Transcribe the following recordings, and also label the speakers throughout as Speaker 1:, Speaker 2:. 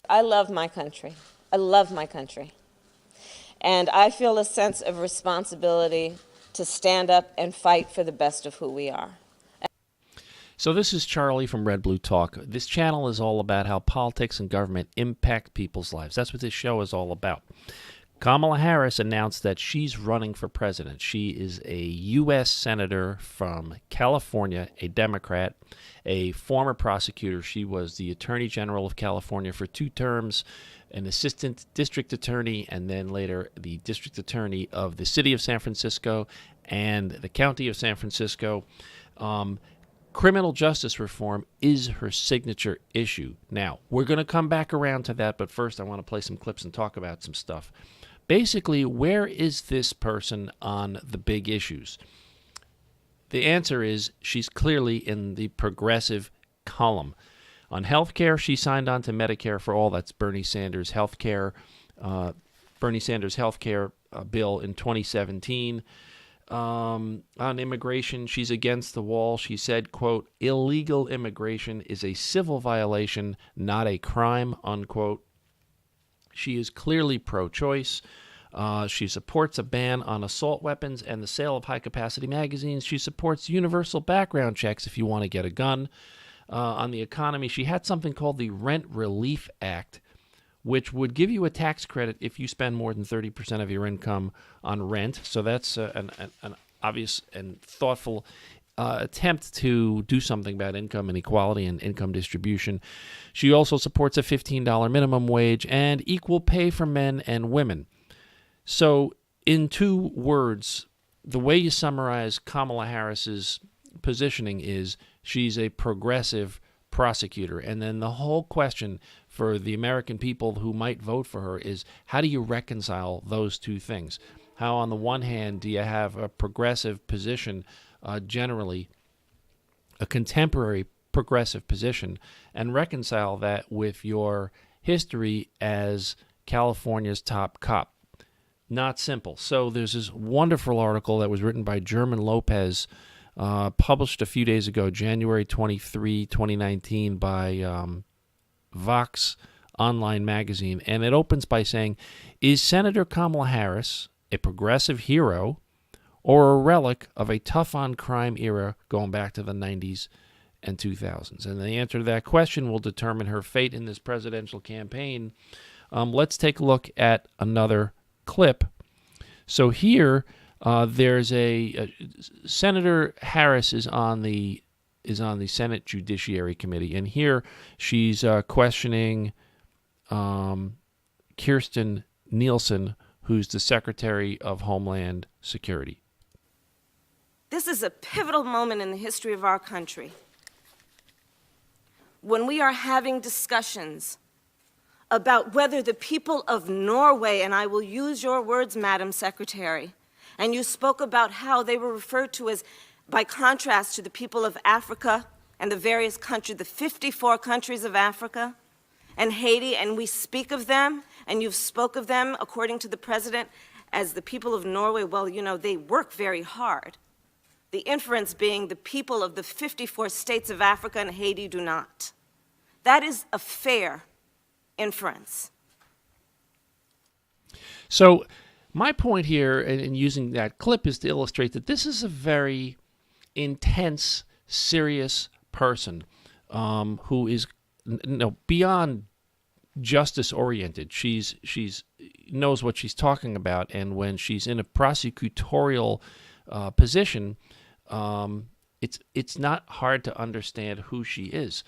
Speaker 1: I love my country. I love my country. And I feel a sense of responsibility to stand up and fight for the best of who we are.
Speaker 2: So this is Charlie from RedBlueTalk. This channel is all about how politics and government impact people's lives. That's what this show is all about. Kamala Harris announced that she's running for president. She is a U.S. Senator from California, a Democrat, a former prosecutor. She was the Attorney General of California for 2 terms, an assistant district attorney, and then later the district attorney of the city of San Francisco and the county of San Francisco. Criminal justice reform is her signature issue. Now, we're going to come back around to that, but first I want to play some clips and talk about some stuff. Basically, where is this person on the big issues? The answer is she's clearly in the progressive column. On health care, she signed on to Medicare for All. That's Bernie Sanders' health care bill in 2017. On immigration, she's against the wall. She said, quote, "Illegal immigration is a civil violation, not a crime," unquote. She is clearly pro-choice. She supports a ban on assault weapons and the sale of high-capacity magazines. She supports universal background checks if you want to get a gun. On the economy, she had something called the Rent Relief Act, which would give you a tax credit if you spend more than 30% of your income on rent. So that's an obvious and thoughtful attempt to do something about income inequality and income distribution. She also supports a $15 minimum wage and equal pay for men and women. So in 2 words, the way you summarize Kamala Harris's positioning is she's a progressive prosecutor. And then the whole question for the American people who might vote for her is, how do you reconcile those 2 things? How, on the one hand, do you have a progressive position, generally a contemporary progressive position, and reconcile that with your history as California's top cop? Not simple. So there's this wonderful article that was written by German Lopez, published a few days ago, January 23, 2019, by Vox Online Magazine. And it opens by saying, "Is Senator Kamala Harris a progressive hero or a relic of a tough-on-crime era going back to the 90s and 2000s?" And the answer to that question will determine her fate in this presidential campaign. Let's take a look at another clip. So here, there's a Senator Harris is on the Senate Judiciary Committee, and here she's questioning Kirstjen Nielsen, who's the Secretary of Homeland Security.
Speaker 3: This is a pivotal moment in the history of our country when we are having discussions about whether the people of Norway, and I will use your words, Madam Secretary, and you spoke about how they were referred to as, by contrast to the people of Africa and the various countries, the 54 countries of Africa and Haiti, and we speak of them, and you've spoke of them, according to the president, as the people of Norway. Well, you know, they work very hard. The inference being the people of the 54 states of Africa and Haiti do not. That is a fair inference.
Speaker 2: So my point here in using that clip is to illustrate that this is a very intense, serious person who is beyond justice-oriented. She's knows what she's talking about, and when she's in a prosecutorial position, it's not hard to understand who she is.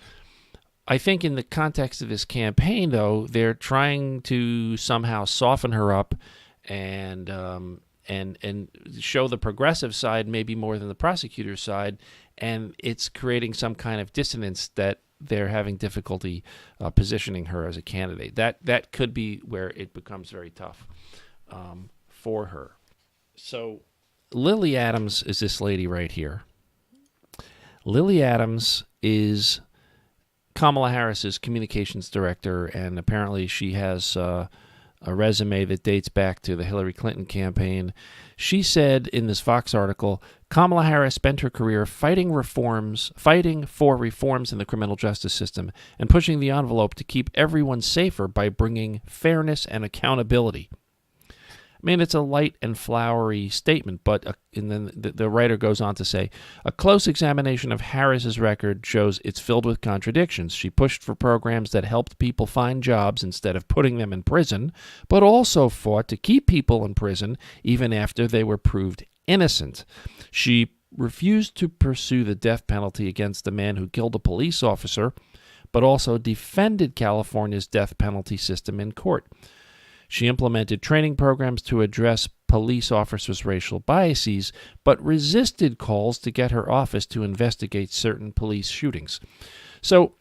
Speaker 2: I think in the context of this campaign, though, they're trying to somehow soften her up and show the progressive side maybe more than the prosecutor's side, and it's creating some kind of dissonance that they're having difficulty positioning her as a candidate. That could be where it becomes very tough for her. So Lily Adams is this lady right here. Lily Adams is Kamala Harris's communications director, and apparently she has a resume that dates back to the Hillary Clinton campaign. She said in this Fox article, Kamala Harris spent her career fighting for reforms in the criminal justice system and pushing the envelope to keep everyone safer by bringing fairness and accountability. I mean, it's a light and flowery statement, but and then the writer goes on to say, a close examination of Harris's record shows it's filled with contradictions. She pushed for programs that helped people find jobs instead of putting them in prison, but also fought to keep people in prison even after they were proved innocent. She refused to pursue the death penalty against the man who killed a police officer, but also defended California's death penalty system in court. She implemented training programs to address police officers' racial biases, but resisted calls to get her office to investigate certain police shootings. So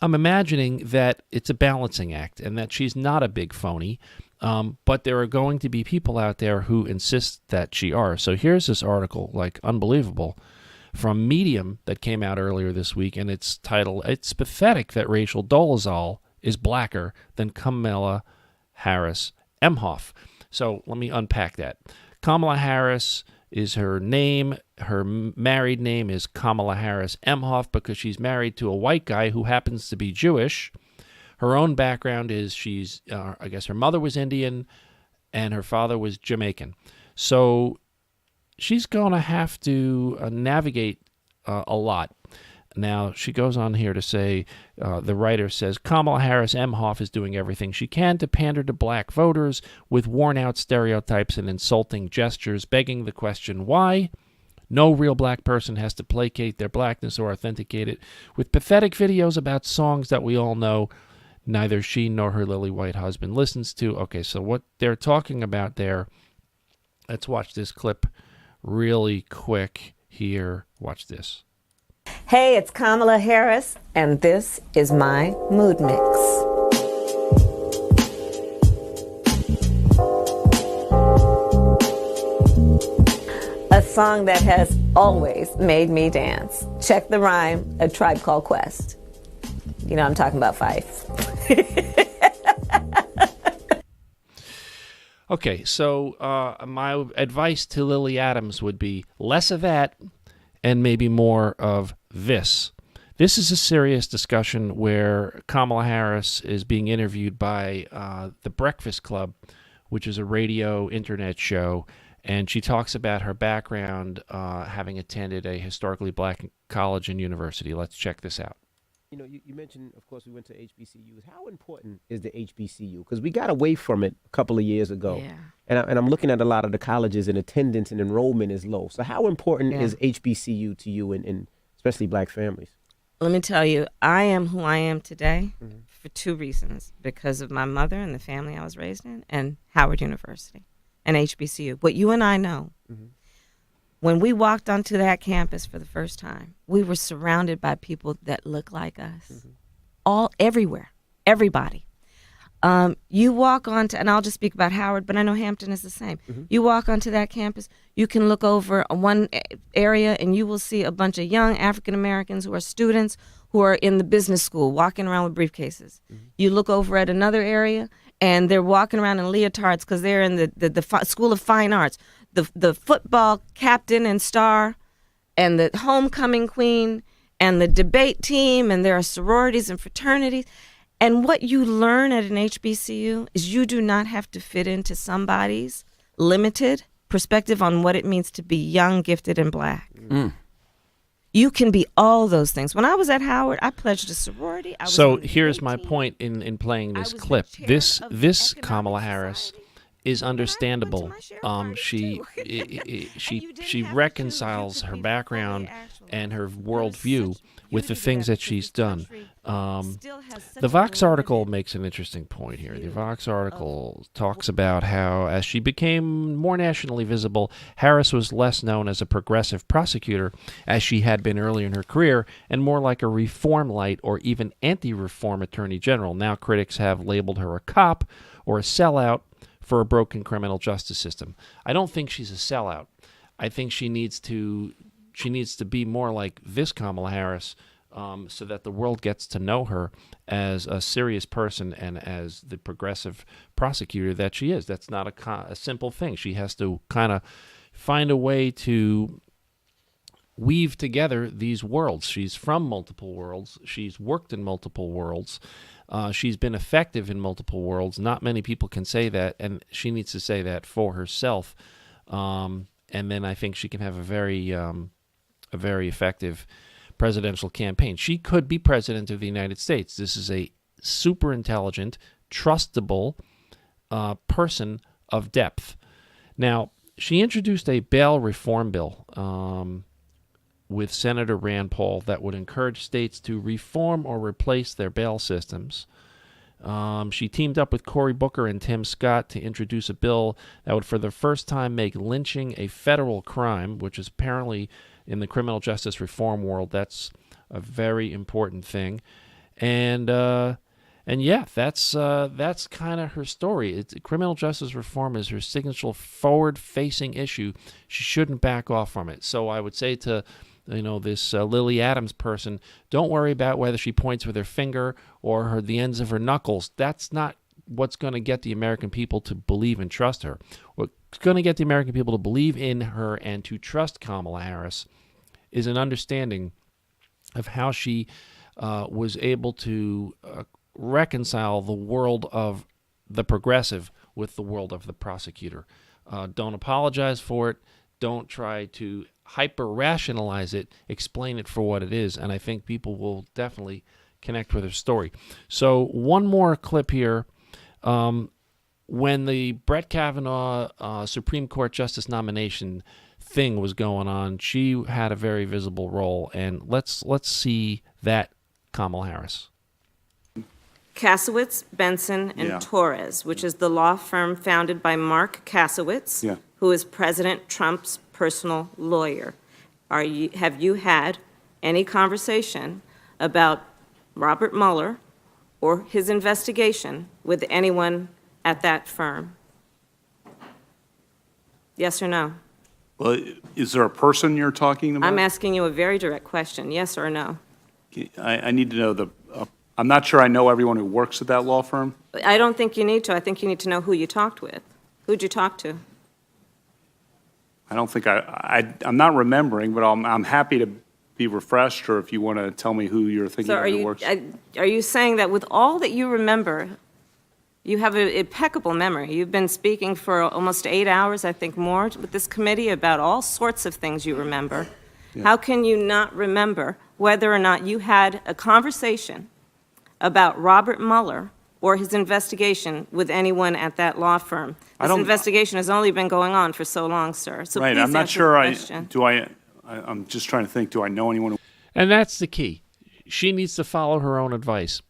Speaker 2: I'm imagining that it's a balancing act and that she's not a big phony, but there are going to be people out there who insist that she are. So here's this article, like unbelievable, from Medium that came out earlier this week, and it's titled, "It's Pathetic That Rachel Dolezal is Blacker Than Kamala Harris Emhoff." So let me unpack that. Kamala Harris is her name. Her married name is Kamala Harris Emhoff because she's married to a white guy who happens to be Jewish. Her own background is I guess her mother was Indian and her father was Jamaican. So she's going to have to navigate a lot. Now, she goes on here to say, the writer says, Kamala Harris Emhoff is doing everything she can to pander to black voters with worn-out stereotypes and insulting gestures, begging the question, why? No real black person has to placate their blackness or authenticate it with pathetic videos about songs that we all know neither she nor her lily white husband listens to. Okay, so what they're talking about there, let's watch this clip really quick here. Watch this.
Speaker 1: Hey, it's Kamala Harris, and this is my mood mix. A song that has always made me dance. Check the rhyme, A Tribe Called Quest. You know I'm talking about Fife.
Speaker 2: Okay, so my advice to Lily Adams would be less of that and maybe more of this. This is a serious discussion where Kamala Harris is being interviewed by The Breakfast Club, which is a radio internet show, and she talks about her background having attended a historically black college and university. Let's check this out.
Speaker 4: You know, you mentioned, of course, we went to HBCUs. How important is the HBCU? Because we got away from it a couple of years ago.
Speaker 1: Yeah.
Speaker 4: And I'm looking at a lot of the colleges, and attendance and enrollment is low. So how important is HBCU to you and especially black families?
Speaker 3: Let me tell you, I am who I am today for two reasons. Because of my mother and the family I was raised in, and Howard University and HBCU. What you and I know, when we walked onto that campus for the first time, we were surrounded by people that look like us. Everywhere, everybody. You walk onto, and I'll just speak about Howard, but I know Hampton is the same. You walk onto that campus, you can look over one area and you will see a bunch of young African Americans who are students who are in the business school walking around with briefcases. You look over at another area and they're walking around in leotards because they're in the School of Fine Arts. The football captain and star and the homecoming queen and the debate team, and there are sororities and fraternities. And what you learn at an HBCU is you do not have to fit into somebody's limited perspective on what it means to be young, gifted, and black. You can be all those things. When I was at Howard, I pledged a sorority.
Speaker 2: So here's my point in playing this clip. This Kamala Harris is understandable. She reconciles her background and her worldview with the things that she's done. The Vox article makes an interesting point here. The Vox article talks about how, as she became more nationally visible, Harris was less known as a progressive prosecutor as she had been earlier in her career, and more like a reform light or even anti-reform attorney general. Now critics have labeled her a cop or a sellout for a broken criminal justice system. I don't think she's a sellout. I think she needs to be more like this Kamala Harris, so that the world gets to know her as a serious person and as the progressive prosecutor that she is. That's not a simple thing. She has to kind of find a way to weave together these worlds. She's from multiple worlds. She's worked in multiple worlds. She's been effective in multiple worlds. Not many people can say that, and she needs to say that for herself. And then I think she can have a very effective presidential campaign. She could be president of the United States. This is a super intelligent, trustable person of depth. Now, she introduced a bail reform bill with Senator Rand Paul that would encourage states to reform or replace their bail systems. She teamed up with Cory Booker and Tim Scott to introduce a bill that would for the first time make lynching a federal crime, which is apparently in the criminal justice reform world, that's a very important thing. And yeah, that's kind of her story. Criminal justice reform is her signature forward-facing issue. She shouldn't back off from it. So I would say to this Lily Adams person, don't worry about whether she points with her finger or the ends of her knuckles. That's not what's going to get the American people to believe and trust her. What's going to get the American people to believe in her and to trust Kamala Harris is an understanding of how she was able to reconcile the world of the progressive with the world of the prosecutor. Don't apologize for it. Don't try to hyper-rationalize it. Explain it for what it is. And I think people will definitely connect with her story. So one more clip here. When the Brett Kavanaugh Supreme Court Justice nomination thing was going on, she had a very visible role. And let's see that Kamala Harris.
Speaker 3: Kasowitz, Benson, and Torres, which is the law firm founded by Mark Kasowitz, who is President Trump's personal lawyer. Have you had any conversation about Robert Mueller or his investigation with anyone at that firm? Yes or no?
Speaker 5: Well, is there a person you're talking about?
Speaker 3: I'm asking you a very direct question, yes or no?
Speaker 5: I need to know I'm not sure I know everyone who works at that law firm.
Speaker 3: I don't think you need to. I think you need to know who you talked with. Who'd you talk to?
Speaker 5: I don't think I'm not remembering, but I'm happy to be refreshed, or if you want to tell me who you're thinking
Speaker 3: So
Speaker 5: of who works.
Speaker 3: are you saying that with all that you remember, you have an impeccable memory? You've been speaking for almost 8 hours, I think more, with this committee about all sorts of things you remember. How can you not remember whether or not you had a conversation about Robert Mueller or his investigation with anyone at that law firm? This investigation has only been going on for so long, sir. So
Speaker 5: right,
Speaker 3: please
Speaker 5: I'm not
Speaker 3: answer
Speaker 5: sure.
Speaker 3: the question.
Speaker 5: I'm just trying to think. Do I know anyone?
Speaker 2: And that's the key. She needs to follow her own advice.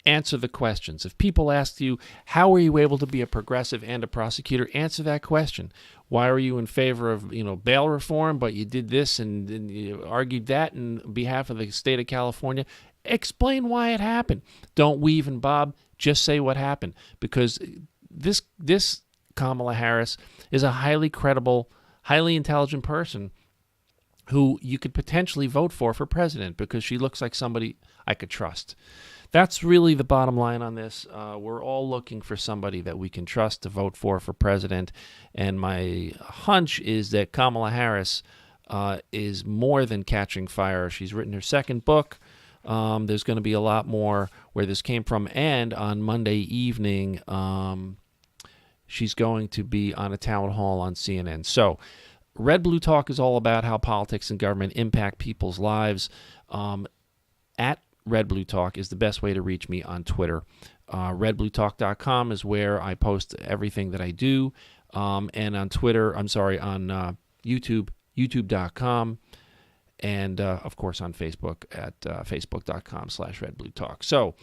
Speaker 2: Answer the questions. If people ask you, how were you able to be a progressive and a prosecutor, answer that question. Why are you in favor of bail reform, but you did this and you argued that on behalf of the state of California? Explain why it happened. Don't weave and bob. Just say what happened. Because this Kamala Harris is a highly credible, highly intelligent person who you could potentially vote for president because she looks like somebody I could trust. That's really the bottom line on this. We're all looking for somebody that we can trust to vote for president. And my hunch is that Kamala Harris is more than catching fire. She's written her second book. There's going to be a lot more where this came from. And on Monday evening, she's going to be on a town hall on CNN. So Red Blue Talk is all about how politics and government impact people's lives. At Red Blue Talk is the best way to reach me on Twitter. RedBlueTalk.com is where I post everything that I do. And on Twitter, on YouTube, YouTube.com. And, of course, on Facebook at Facebook.com/RedBlueTalk. So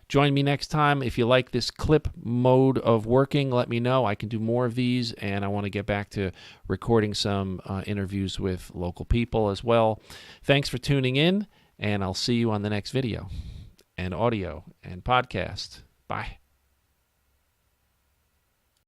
Speaker 2: join me next time. If you like this clip mode of working, let me know. I can do more of these, and I want to get back to recording some interviews with local people as well. Thanks for tuning in, and I'll see you on the next video and audio and podcast. Bye.